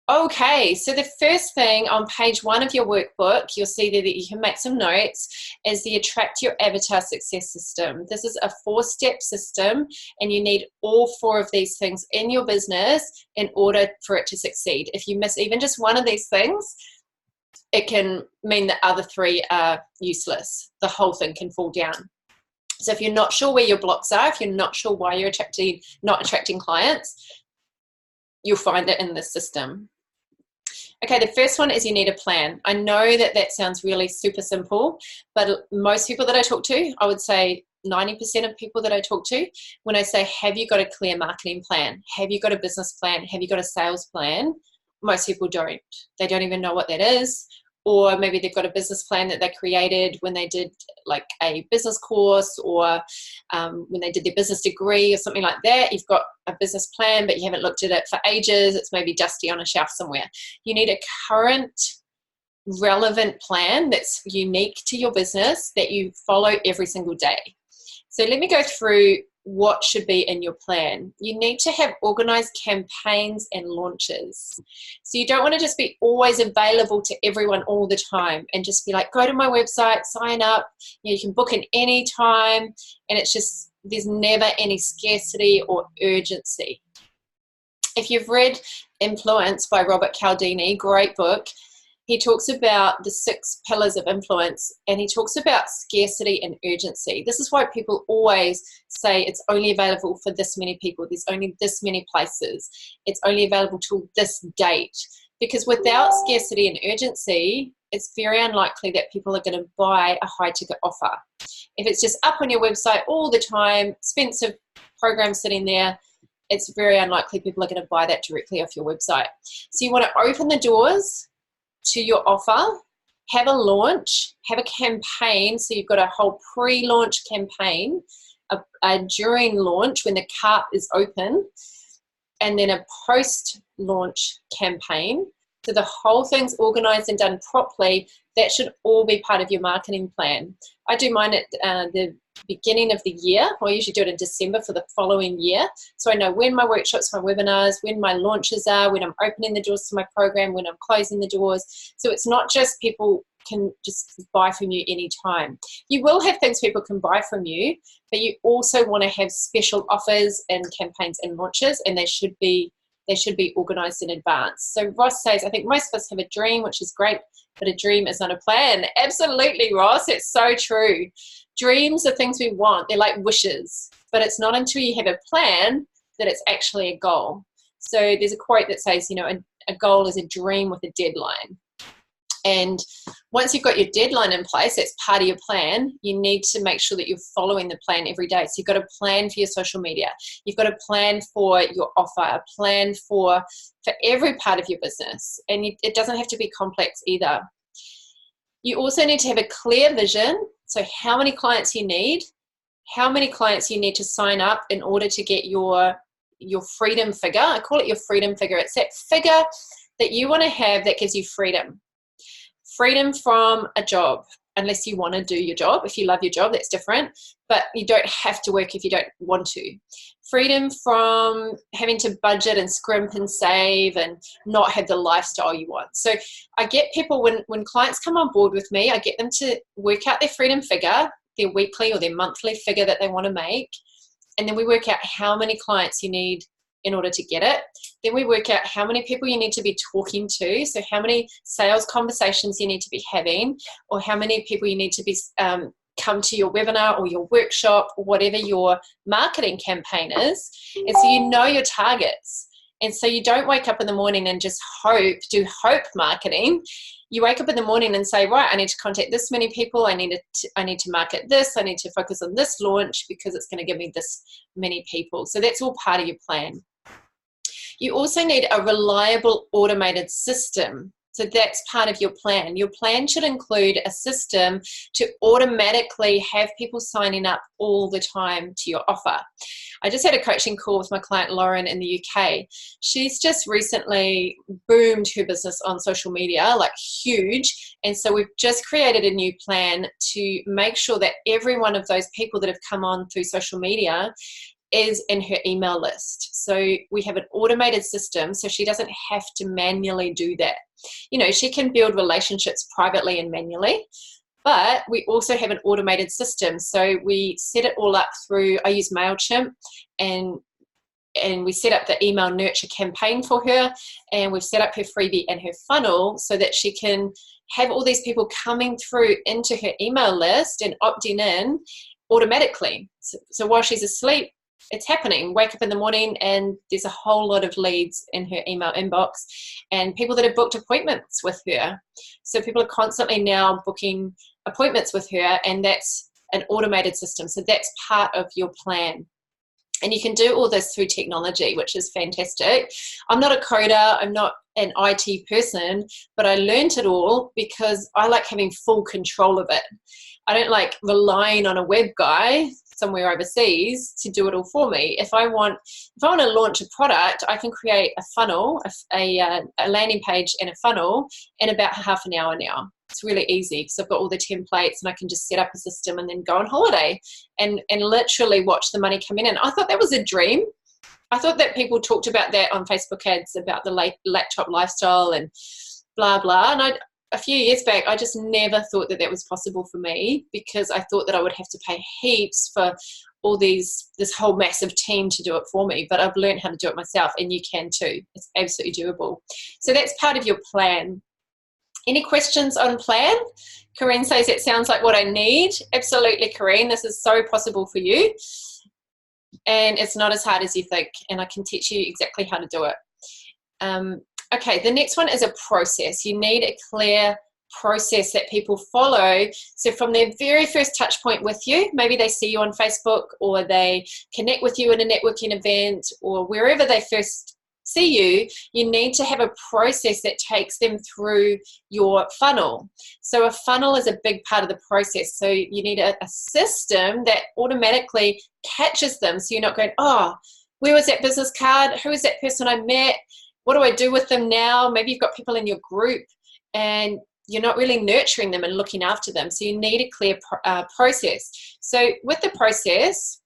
Okay, so the first thing on page 1 of your workbook, you'll see there that you can make some notes, is the Attract Your Avatar Success System. This is a 4-step system, and you need all 4 of these things in your business in order for it to succeed. If you miss even just one of these things, it can mean that other 3 are useless. The whole thing can fall down. So if you're not sure where your blocks are, if you're not sure why you're not attracting clients, you'll find it in this system. Okay, the first one is you need a plan. I know that that sounds really super simple, but most people that I talk to, I would say 90% of people that I talk to, when I say, have you got a clear marketing plan? Have you got a business plan? Have you got a sales plan? Most people don't. They don't even know what that is. Or maybe they've got a business plan that they created when they did like a business course, or when they did their business degree or something like that. You've got a business plan, but you haven't looked at it for ages. It's maybe dusty on a shelf somewhere. You need a current, relevant plan that's unique to your business that you follow every single day. So let me go through what should be in your plan. You need to have organized campaigns and launches. So you don't want to just be always available to everyone all the time and just be like, go to my website, sign up, you can book in any time, and it's just, there's never any scarcity or urgency. If you've read Influence by Robert Cialdini, great book, he talks about the 6 pillars of influence, and he talks about scarcity and urgency. This is why people always say it's only available for this many people. There's only this many places. It's only available till this date. Because without scarcity and urgency, it's very unlikely that people are going to buy a high ticket offer. If it's just up on your website all the time, expensive program sitting there, it's very unlikely people are going to buy that directly off your website. So you want to open the doors to your offer, have a launch, have a campaign. So you've got a whole pre-launch campaign, a during launch when the cart is open, and then a post-launch campaign. So the whole thing's organized and done properly. That should all be part of your marketing plan. I do mine at the beginning of the year. I usually do it in December for the following year. So I know when my workshops, my webinars, when my launches are, when I'm opening the doors to my program, when I'm closing the doors. So it's not just people can just buy from you anytime. You will have things people can buy from you, but you also want to have special offers and campaigns and launches, and they should be organized in advance. So Ross says, I think most of us have a dream, which is great, but a dream is not a plan. Absolutely, Ross. It's so true. Dreams are things we want. They're like wishes, but it's not until you have a plan that it's actually a goal. So there's a quote that says, you know, a goal is a dream with a deadline. And once you've got your deadline in place, that's part of your plan, you need to make sure that you're following the plan every day. So you've got a plan for your social media. You've got a plan for your offer, a plan for every part of your business. And it doesn't have to be complex either. You also need to have a clear vision. So how many clients you need, how many clients you need to sign up in order to get your freedom figure. I call it your freedom figure. It's that figure that you want to have that gives you freedom. Freedom from a job, unless you want to do your job. If you love your job, that's different, but you don't have to work if you don't want to. Freedom from having to budget and scrimp and save and not have the lifestyle you want. So I get people, when clients come on board with me, I get them to work out their freedom figure, their weekly or their monthly figure that they want to make, and then we work out how many clients you need in order to get it. Then we work out how many people you need to be talking to, so how many sales conversations you need to be having, or how many people you need to be come to your webinar or your workshop or whatever your marketing campaign is. And so you know your targets. And so you don't wake up in the morning and just do hope marketing. You wake up in the morning and say, right, I need to contact this many people. I need to market this. I need to focus on this launch because it's going to give me this many people. So that's all part of your plan. You also need a reliable automated system. So that's part of your plan. Your plan should include a system to automatically have people signing up all the time to your offer. I just had a coaching call with my client Lauren in the UK. She's just recently boomed her business on social media, like huge. And so we've just created a new plan to make sure that every one of those people that have come on through social media is in her email list. So we have an automated system, so she doesn't have to manually do that. You know, she can build relationships privately and manually, but we also have an automated system. So we set it all up through, I use MailChimp, and we set up the email nurture campaign for her, and we've set up her freebie and her funnel so that she can have all these people coming through into her email list and opting in automatically. So while she's asleep, it's happening. Wake up in the morning and there's a whole lot of leads in her email inbox and people that have booked appointments with her. So people are constantly now booking appointments with her, and that's an automated system. So that's part of your plan. And you can do all this through technology, which is fantastic. I'm not a coder, I'm not an IT person, but I learned it all because I like having full control of it. I don't like relying on a web guy somewhere overseas to do it all for me. If I want to launch a product, I can create a funnel, a landing page and a funnel in about half an hour now. It's really easy because I've got all the templates and I can just set up a system and then go on holiday and literally watch the money come in. And I thought that was a dream. I thought that people talked about that on Facebook ads about the laptop lifestyle and blah, blah. And a few years back, I just never thought that was possible for me because I thought that I would have to pay heaps for all this whole massive team to do it for me. But I've learned how to do it myself, and you can too. It's absolutely doable. So that's part of your plan. Any questions on plan? Corinne says it sounds like what I need. Absolutely, Corinne. This is so possible for you. And it's not as hard as you think. And I can teach you exactly how to do it. Okay, the next one is a process. You need a clear process that people follow. So from their very first touch point with you, maybe they see you on Facebook or they connect with you in a networking event or wherever they first see you, you need to have a process that takes them through your funnel. So a funnel is a big part of the process. So you need a system that automatically catches them. So you're not going, oh, where was that business card? Who is that person I met? What do I do with them now? Maybe you've got people in your group and you're not really nurturing them and looking after them. So you need a clear process. So with the process,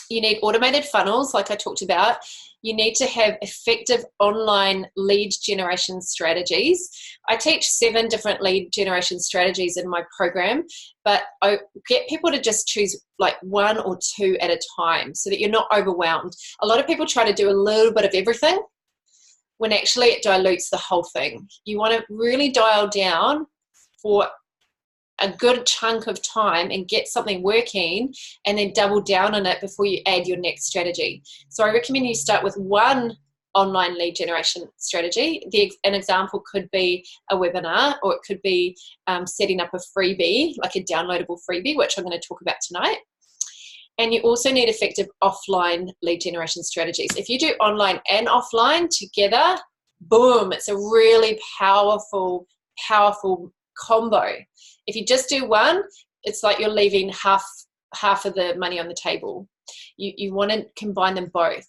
you need automated funnels, like I talked about. You need to have effective online lead generation strategies. I teach 7 different lead generation strategies in my program, but I get people to just choose like 1 or 2 at a time so that you're not overwhelmed. A lot of people try to do a little bit of everything when actually it dilutes the whole thing. You want to really dial down for a good chunk of time and get something working and then double down on it before you add your next strategy. So I recommend you start with 1 online lead generation strategy. An example could be a webinar, or it could be setting up a freebie, like a downloadable freebie, which I'm going to talk about tonight. And you also need effective offline lead generation strategies. If you do online and offline together, boom, it's a really powerful combo. If you just do one, it's like you're leaving half of the money on the table. You want to combine them both.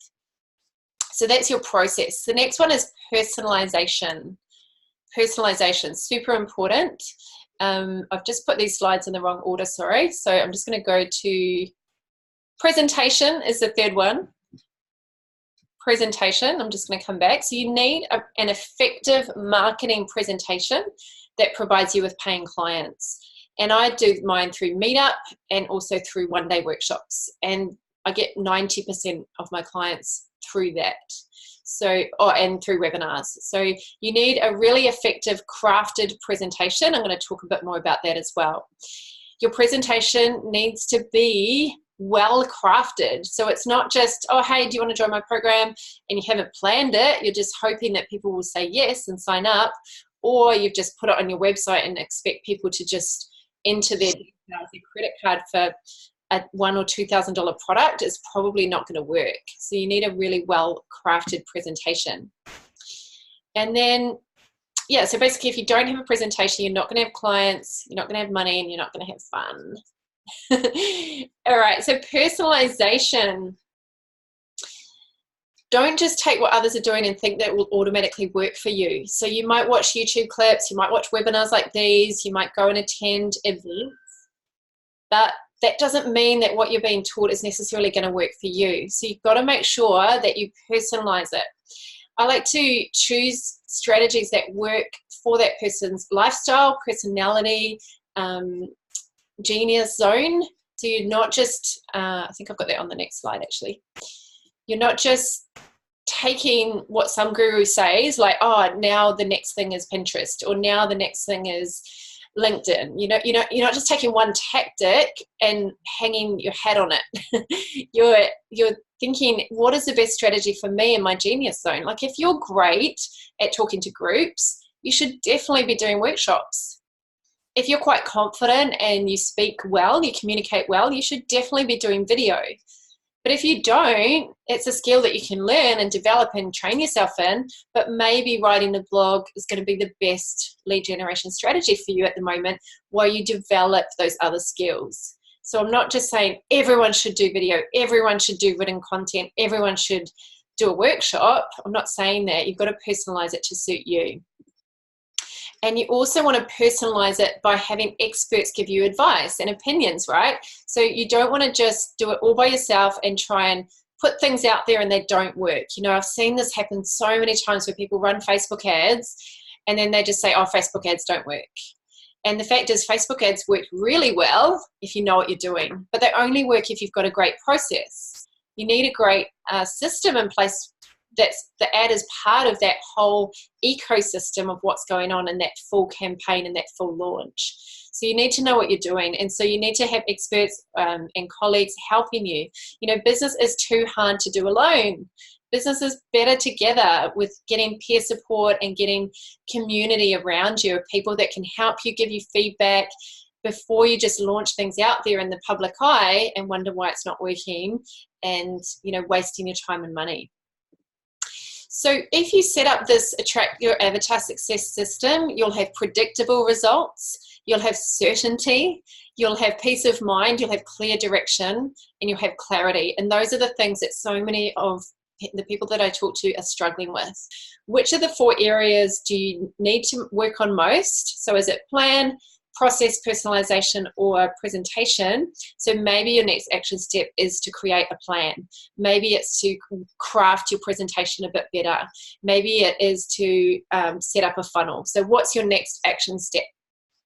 So that's your process. The next one is personalization. Personalization, super important. I've just put these slides in the wrong order, sorry. So I'm just going to go to presentation is the third one. Presentation, I'm just going to come back. So you need an effective marketing presentation that provides you with paying clients. And I do mine through Meetup and also through one-day workshops. And I get 90% of my clients through that. And through webinars. So you need a really effective crafted presentation. I'm going to talk a bit more about that as well. Your presentation needs to be well crafted. So it's not just, oh, hey, do you want to join my program? And you haven't planned it. You're just hoping that people will say yes and sign up. Or you've just put it on your website and expect people to just enter their credit card for a $1,000 or $2,000 product. Is probably not going to work. So you need a really well-crafted presentation. And then, yeah, so basically if you don't have a presentation, you're not going to have clients, you're not going to have money, and you're not going to have fun. All right, so personalization. Don't just take what others are doing and think that will automatically work for you. So you might watch YouTube clips, you might watch webinars like these, you might go and attend events, but that doesn't mean that what you're being taught is necessarily going to work for you. So you've got to make sure that you personalize it. I like to choose strategies that work for that person's lifestyle, personality, genius zone. So you're not just, I think I've got that on the next slide actually. You're not just taking what some guru says, like, oh, now the next thing is Pinterest, or now the next thing is LinkedIn. You're not just taking one tactic and hanging your hat on it. You're thinking, what is the best strategy for me in my genius zone? Like, if you're great at talking to groups, you should definitely be doing workshops. If you're quite confident and you speak well, you communicate well, you should definitely be doing video. But if you don't, it's a skill that you can learn and develop and train yourself in, but maybe writing a blog is going to be the best lead generation strategy for you at the moment while you develop those other skills. So I'm not just saying everyone should do video, everyone should do written content, everyone should do a workshop. I'm not saying that. You've got to personalize it to suit you. And you also want to personalize it by having experts give you advice and opinions, right? So you don't want to just do it all by yourself and try and put things out there and they don't work. I've seen this happen so many times where people run Facebook ads and then they just say, oh, Facebook ads don't work. And the fact is, Facebook ads work really well if you know what you're doing, but they only work if you've got a great process. You need a great system in place. That's the ad is part of that whole ecosystem of what's going on in that full campaign and that full launch. So you need to know what you're doing. And so you need to have experts and colleagues helping you. Business is too hard to do alone. Business is better together with getting peer support and getting community around you, people that can help you, give you feedback before you just launch things out there in the public eye and wonder why it's not working and, wasting your time and money. So if you set up this Attract Your Avatar Success system, you'll have predictable results, you'll have certainty, you'll have peace of mind, you'll have clear direction, and you'll have clarity. And those are the things that so many of the people that I talk to are struggling with. Which of the 4 areas do you need to work on most? So is it plan, process, personalization, or presentation? So maybe your next action step is to create a plan. Maybe it's to craft your presentation a bit better. Maybe it is to set up a funnel. So what's your next action step?